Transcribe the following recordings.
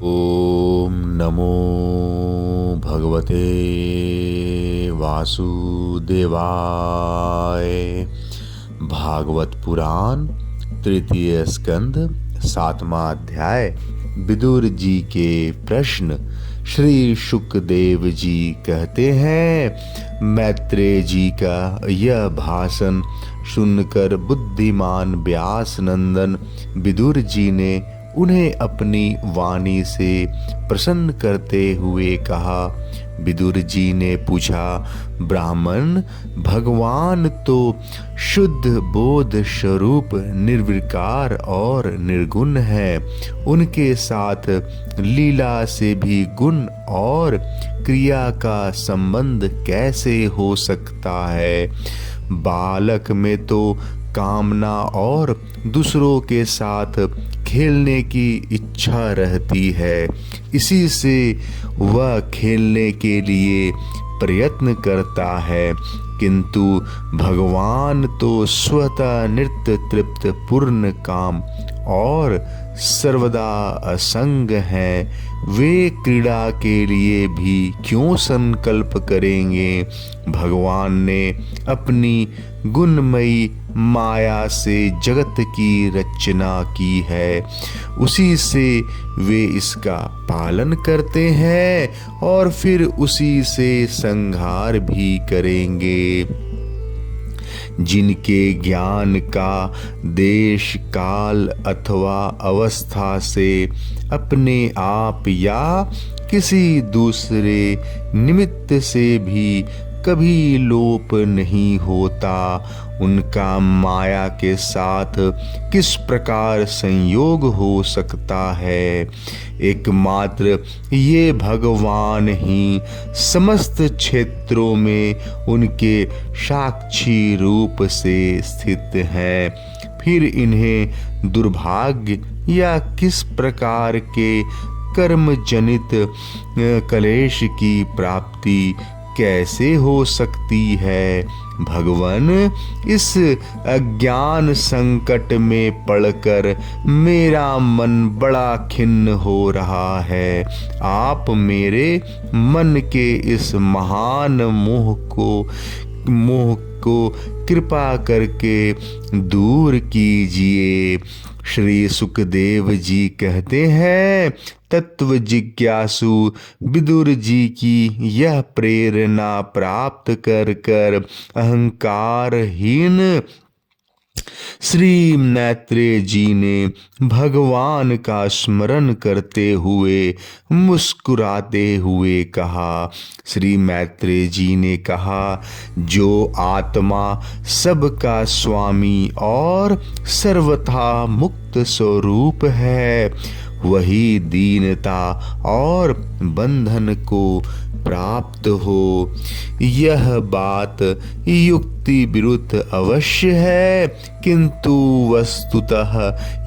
ओम नमो भगवते वासुदेवाय। भागवत पुराण तृतीय स्कंद 7वां अध्याय। विदुर जी के प्रश्न। श्री शुकदेव जी कहते हैं, मैत्रेय जी का यह भाषण सुनकर बुद्धिमान व्यास नंदन विदुर जी ने उन्हें अपनी वाणी से प्रसन्न करते हुए कहा। विदुर जी ने पूछा, ब्राह्मण, भगवान तो शुद्ध बोध स्वरूप निर्विकार और निर्गुण है। उनके साथ लीला से भी गुण और क्रिया का संबंध कैसे हो सकता है? बालक में तो कामना और दूसरों के साथ खेलने की इच्छा रहती है, इसी से वह खेलने के लिए प्रयत्न करता है, किंतु भगवान तो स्वतः नित्य तृप्त पूर्ण काम और सर्वदा असंग हैं। वे क्रीड़ा के लिए भी क्यों संकल्प करेंगे? भगवान ने अपनी गुणमयी माया से जगत की रचना की है, उसी से वे इसका पालन करते हैं और फिर उसी से संहार भी करेंगे। जिनके ज्ञान का देश काल अथवा अवस्था से अपने आप या किसी दूसरे निमित्त से भी कभी लोप नहीं होता, उनका माया के साथ किस प्रकार संयोग हो सकता है? एकमात्र ये भगवान ही समस्त क्षेत्रों में उनके साक्षी रूप से स्थित हैं। फिर इन्हें दुर्भाग्य या किस प्रकार के कर्म जनित कलेश की प्राप्ति कैसे हो सकती है? भगवान, इस अज्ञान संकट में पड़कर मेरा मन बड़ा खिन्न हो रहा है। आप मेरे मन के इस महान मोह को कृपा करके दूर कीजिए। श्री सुखदेव जी कहते हैं, तत्व जिज्ञासु विदुर जी की यह प्रेरणा प्राप्त कर कर अहंकारहीन श्री मैत्रेय जी ने भगवान का स्मरण करते हुए मुस्कुराते हुए कहा। श्री मैत्रेय जी ने कहा, जो आत्मा सबका स्वामी और सर्वथा मुक्त स्वरूप है, वही दीनता और बंधन को प्राप्त हो। यह बात युक्ति विरुद्ध अवश्य है, किंतु वस्तुतः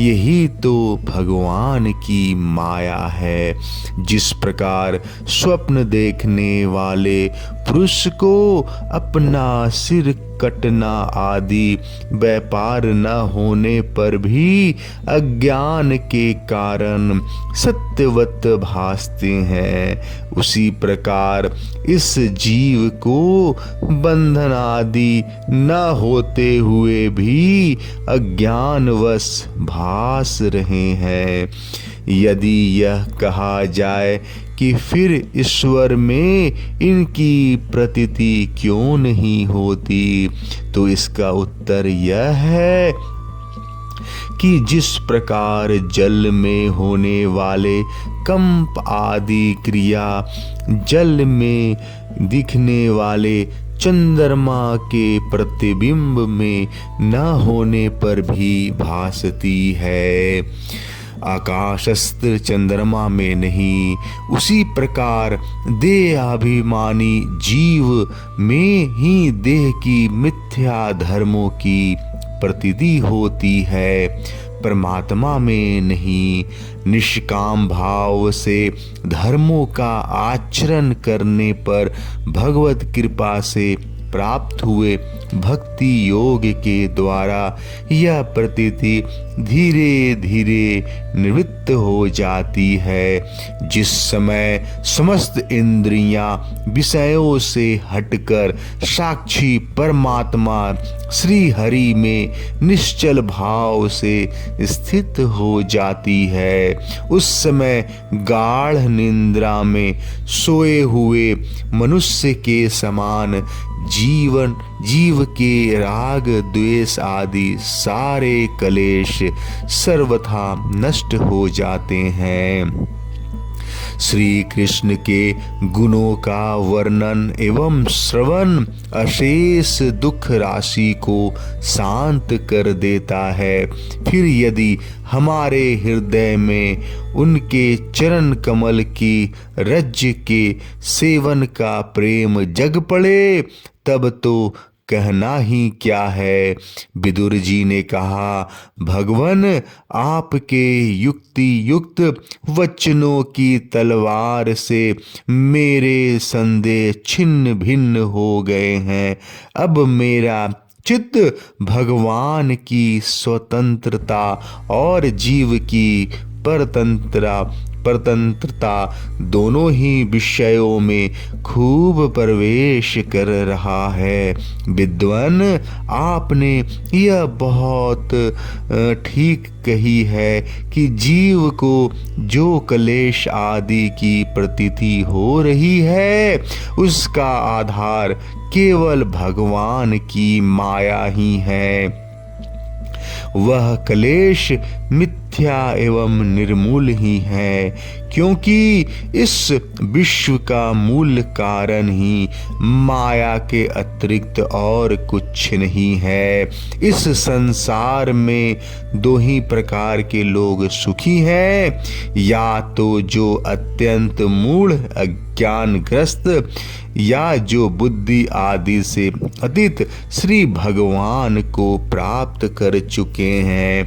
यही तो भगवान की माया है। जिस प्रकार स्वप्न देखने वाले पुरुष को अपना सिर कटना आदि व्यापार न होने पर भी अज्ञान के कारण सत्यवत भासते हैं, उसी प्रकार इस जीव को बंधन आदि न होते हुए भी अज्ञानवश भास रहे हैं। यदि यह कहा जाए कि फिर ईश्वर में इनकी प्रतीति क्यों नहीं होती, तो इसका उत्तर यह है कि जिस प्रकार जल में होने वाले कंप आदि क्रिया जल में दिखने वाले चंद्रमा के प्रतिबिंब में न होने पर भी भासती है, आकाशस्थ चंद्रमा में नहीं, उसी प्रकार देहाभिमानी जीव में ही देह की मिथ्या धर्मों की प्रतीति होती है, परमात्मा में नहीं। निष्काम भाव से धर्मों का आचरण करने पर भगवत कृपा से प्राप्त हुए भक्ति योग के द्वारा यह प्रतीति धीरे धीरे निवृत्त हो जाती है। जिस समय समस्त इंद्रियां विषयों से हटकर साक्षी परमात्मा श्री हरि में निश्चल भाव से स्थित हो जाती है, उस समय गाढ़ निद्रा में सोए हुए मनुष्य के समान जीव के राग द्वेष आदि सारे क्लेश सर्वथा नष्ट हो जाते हैं। श्री कृष्ण के गुणों का वर्णन एवं श्रवण अशेष दुख राशि को शांत कर देता है। फिर यदि हमारे हृदय में उनके चरण कमल की रज्ज के सेवन का प्रेम जग पड़े, तब तो कहना ही क्या है। विदुर जी ने कहा, भगवन आपके युक्ति युक्त वचनों की तलवार से मेरे संदेह छिन्न भिन्न हो गए हैं। अब मेरा चित्त भगवान की स्वतंत्रता और जीव की परतंत्रता दोनों ही विषयों में खूब प्रवेश कर रहा है। विद्वान, आपने यह बहुत ठीक कही है कि जीव को जो क्लेश आदि की प्रतीति हो रही है, उसका आधार केवल भगवान की माया ही है। वह क्लेश मिथ्या एवं निर्मूल ही है, क्योंकि इस विश्व का मूल कारण ही माया के अतिरिक्त और कुछ नहीं है। इस संसार में दो ही प्रकार के लोग सुखी हैं, या तो जो अत्यंत मूढ़ अज्ञानग्रस्त, या जो बुद्धि आदि से अतीत श्री भगवान को प्राप्त कर चुके हैं।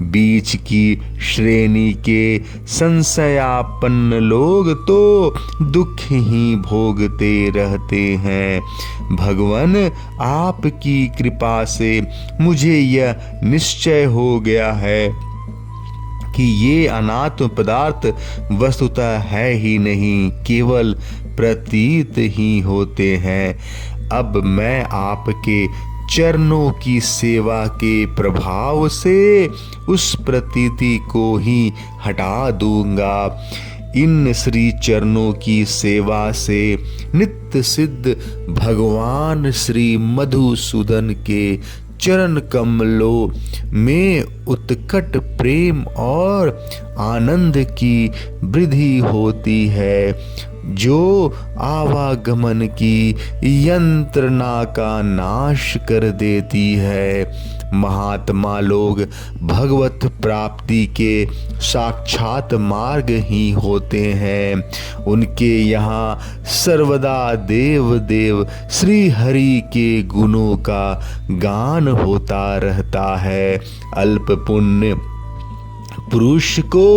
बीच की श्रेणी के संशयापन्न लोग तो दुख ही भोगते रहते हैं। भगवान, आपकी कृपा से मुझे यह निश्चय हो गया है कि ये अनात्म पदार्थ वस्तुतः है ही नहीं, केवल प्रतीत ही होते हैं। अब मैं आपके चरणों की सेवा के प्रभाव से उस प्रतीति को ही हटा दूंगा। इन श्री चरणों की सेवा से नित्य सिद्ध भगवान श्री मधुसूदन के चरण कमलों में उत्कट प्रेम और आनंद की वृद्धि होती है, जो आवागमन की यंत्रणा का नाश कर देती है। महात्मा लोग भगवत प्राप्ति के साक्षात मार्ग ही होते हैं। उनके यहाँ सर्वदा देव देव श्री हरि के गुणों का गान होता रहता है। अल्प पुण्य पुरुष को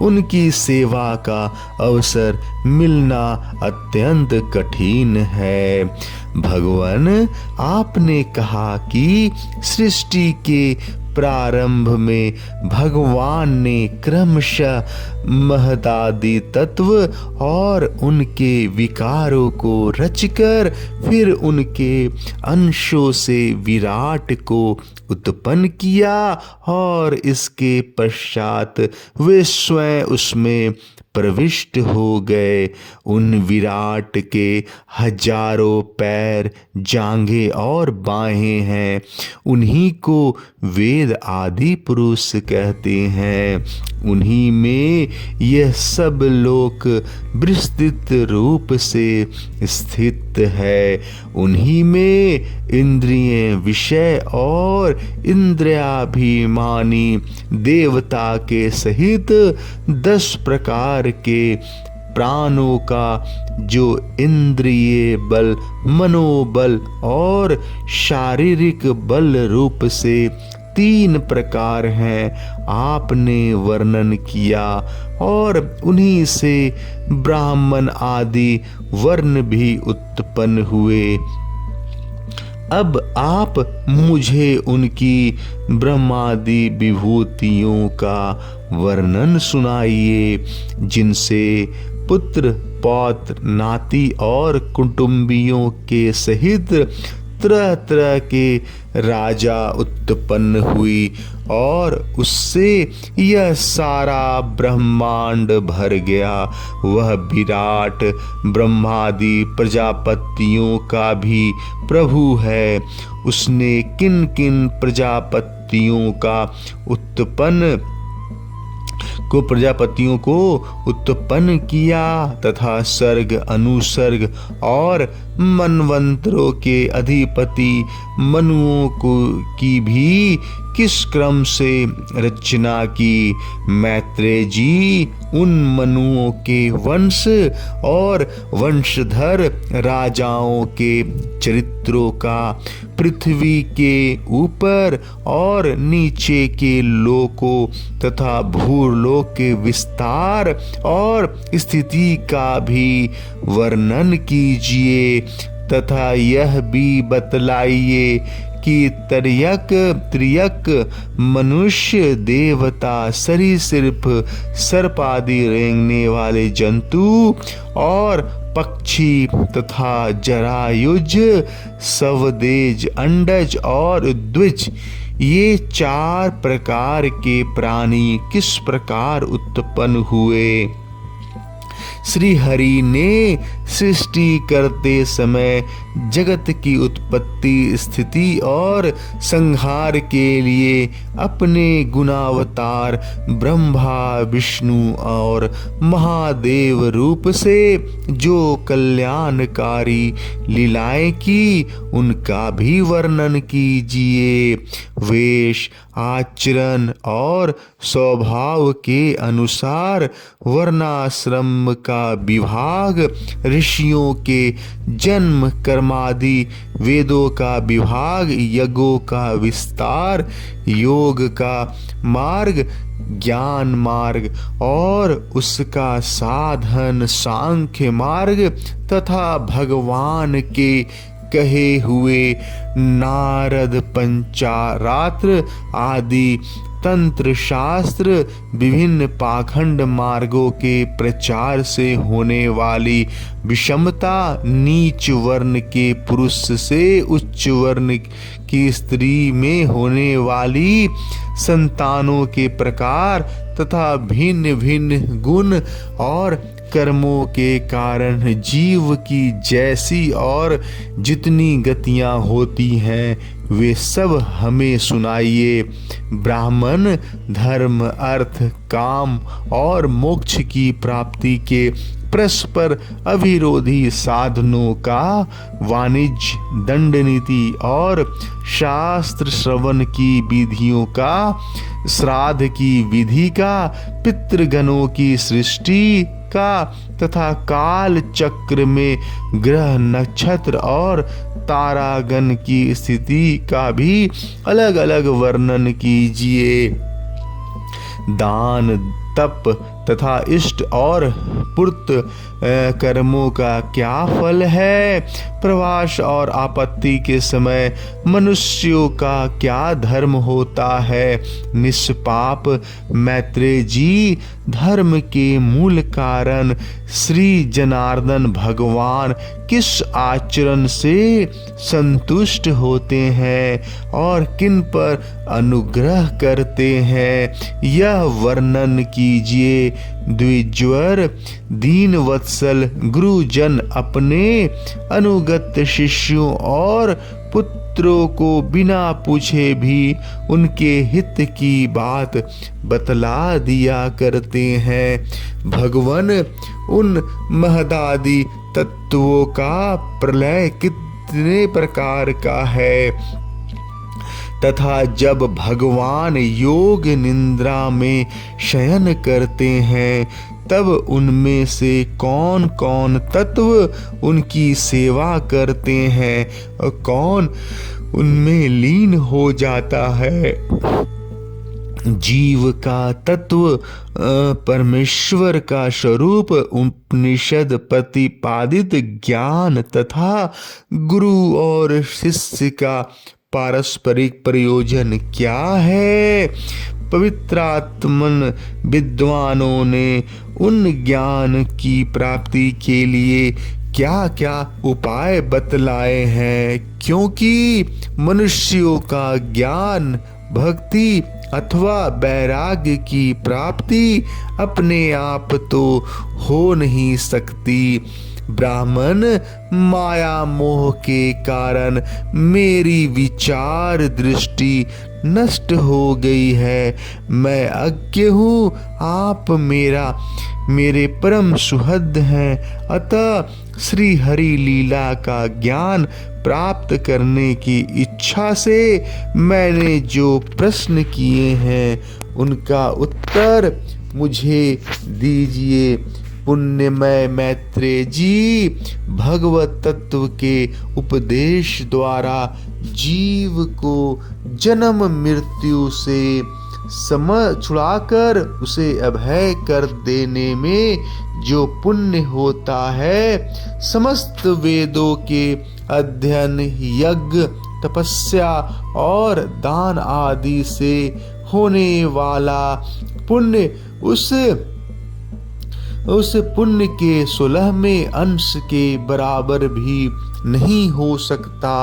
उनकी सेवा का अवसर मिलना अत्यंत कठिन है। भगवान, आपने कहा कि सृष्टि के प्रारंभ में भगवान ने क्रमशः महदादि तत्व और उनके विकारों को रचकर फिर उनके अंशों से विराट को उत्पन्न किया, और इसके पश्चात वे स्वयं उसमें प्रविष्ट हो गए। उन विराट के हजारों पैर, जांघें और बाहें हैं। उन्हीं को वेद आदि पुरुष कहते हैं। उन्हीं में यह सब लोक विस्तृत रूप से स्थित है। उन्हीं में इंद्रिय, विषय और इंद्रियाभिमानी देवता के सहित 10 प्रकार के प्राणों का जो इंद्रिय बल, मनोबल और शारीरिक बल रूप से 3 प्रकार हैं, आपने वर्णन किया। और उन्हीं से ब्राह्मण आदि वर्ण भी उत्पन्न हुए। अब आप मुझे उनकी ब्रह्मादि विभूतियों का वर्णन सुनाइए, जिनसे पुत्र पौत्र नाती और कुटुंबियों के सहित तरह तरह के राजा उत्पन्न हुई और उससे यह सारा ब्रह्मांड भर गया। वह विराट ब्रह्मादि प्रजापतियों का भी प्रभु है। उसने किन किन प्रजापतियों को उत्पन्न किया तथा सर्ग अनुसर्ग और मनवंतरों के अधिपति मनुओं की भी किस क्रम से रचना की। मैत्रेय जी उन मनुओं के वंश और वंशधर राजाओं के चरित्रों का पृथ्वी के ऊपर और नीचे के लोकों तथा भूलोक के विस्तार और स्थिति का भी वर्णन कीजिए तथा यह भी बतलाइए कि त्रियक मनुष्य देवता सरीसृप सर्पादि रेंगने वाले जंतु और पक्षी तथा जरायुज स्वदेज अंडज और द्विज ये 4 प्रकार के प्राणी किस प्रकार उत्पन्न हुए। श्री हरि ने सृष्टि करते समय जगत की उत्पत्ति स्थिति और संहार के लिए अपने गुणावतार ब्रह्मा विष्णु और महादेव रूप से जो कल्याणकारी लीलाएं की उनका भी वर्णन कीजिए। वेश आचरण और स्वभाव के अनुसार वर्णाश्रम का विभाग, ऋषियों के जन्म कर्मादि, वेदों का विभाग, यज्ञों का विस्तार, योग का मार्ग, ज्ञान मार्ग और उसका साधन सांख्य मार्ग तथा भगवान के कहे हुए नारद पंचारात्र आदि तंत्र शास्त्र, विभिन्न पाखंड मार्गों के प्रचार से होने वाली विषमता, नीच वर्ण के पुरुष से उच्च वर्ण की स्त्री में होने वाली संतानों के प्रकार तथा भिन्न भिन्न गुण और कर्मों के कारण जीव की जैसी और जितनी गतियां होती हैं वे सब हमें सुनाइए। ब्राह्मण धर्म अर्थ काम और मोक्ष की प्राप्ति के परस्पर अविरोधी साधनों का, वाणिज्य दंड नीति और शास्त्र श्रवण की विधियों का, श्राद्ध की विधि का, पितृगणों की सृष्टि का तथा काल चक्र में ग्रह नक्षत्र और तारागण की स्थिति का भी अलग अलग वर्णन कीजिए। दान तप तथा इष्ट और पुर्त कर्मों का क्या फल है। प्रवास और आपत्ति के समय मनुष्यों का क्या धर्म होता है। निष्पाप मैत्रेय जी, धर्म के मूल कारण श्री जनार्दन भगवान किस आचरण से संतुष्ट होते हैं और किन पर अनुग्रह करते हैं, यह वर्णन कीजिए। द्विज्वर दीन वत्सल गुरुजन अपने अनुगत शिष्यों और पुत्रों को बिना पूछे भी उनके हित की बात बतला दिया करते हैं। भगवान उन महदादि तत्वों का प्रलय कितने प्रकार का है तथा जब भगवान योग निद्रा में शयन करते हैं तब उनमें से कौन कौन तत्व उनकी सेवा करते हैं और कौन उनमें लीन हो जाता है। जीव का तत्व परमेश्वर का स्वरूप, उपनिषद प्रतिपादित ज्ञान तथा गुरु और शिष्य का पारस्परिक प्रयोजन क्या है। पवित्रात्मन विद्वानों ने उन ज्ञान की प्राप्ति के लिए क्या क्या उपाय बतलाए हैं, क्योंकि मनुष्यों का ज्ञान, भक्ति अथवा वैराग्य की प्राप्ति अपने आप तो हो नहीं सकती। ब्राह्मण, माया मोह के कारण मेरी विचार दृष्टि नष्ट हो गई है। मैं अज्ञ हूँ, आप मेरे परम सुहृद हैं। अतः श्री हरि लीला का ज्ञान प्राप्त करने की इच्छा से मैंने जो प्रश्न किए हैं उनका उत्तर मुझे दीजिए। पुण्यमय मैत्रेय जी, भगवत तत्व के उपदेश द्वारा जीव को जन्म मृत्यु से छुड़ाकर उसे अभय कर देने में जो पुण्य होता है, समस्त वेदों के अध्ययन, यज्ञ, तपस्या और दान आदि से होने वाला पुण्य उस पुण्य के 16वें अंश के बराबर भी नहीं हो सकता।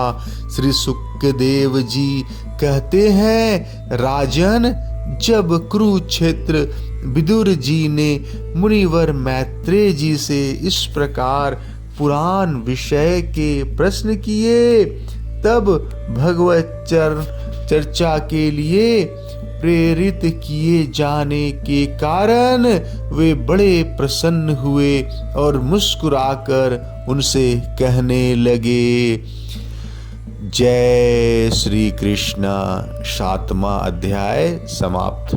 श्री सुखदेव जी कहते हैं, राजन, जब कुरुक्षेत्र विदुर जी ने मुनिवर मैत्रेय जी से इस प्रकार पुराण विषय के प्रश्न किए, तब भगवत चर्चा के लिए प्रेरित किए जाने के कारण वे बड़े प्रसन्न हुए और मुस्कुराकर उनसे कहने लगे। जय श्री कृष्ण। 7वां अध्याय समाप्त।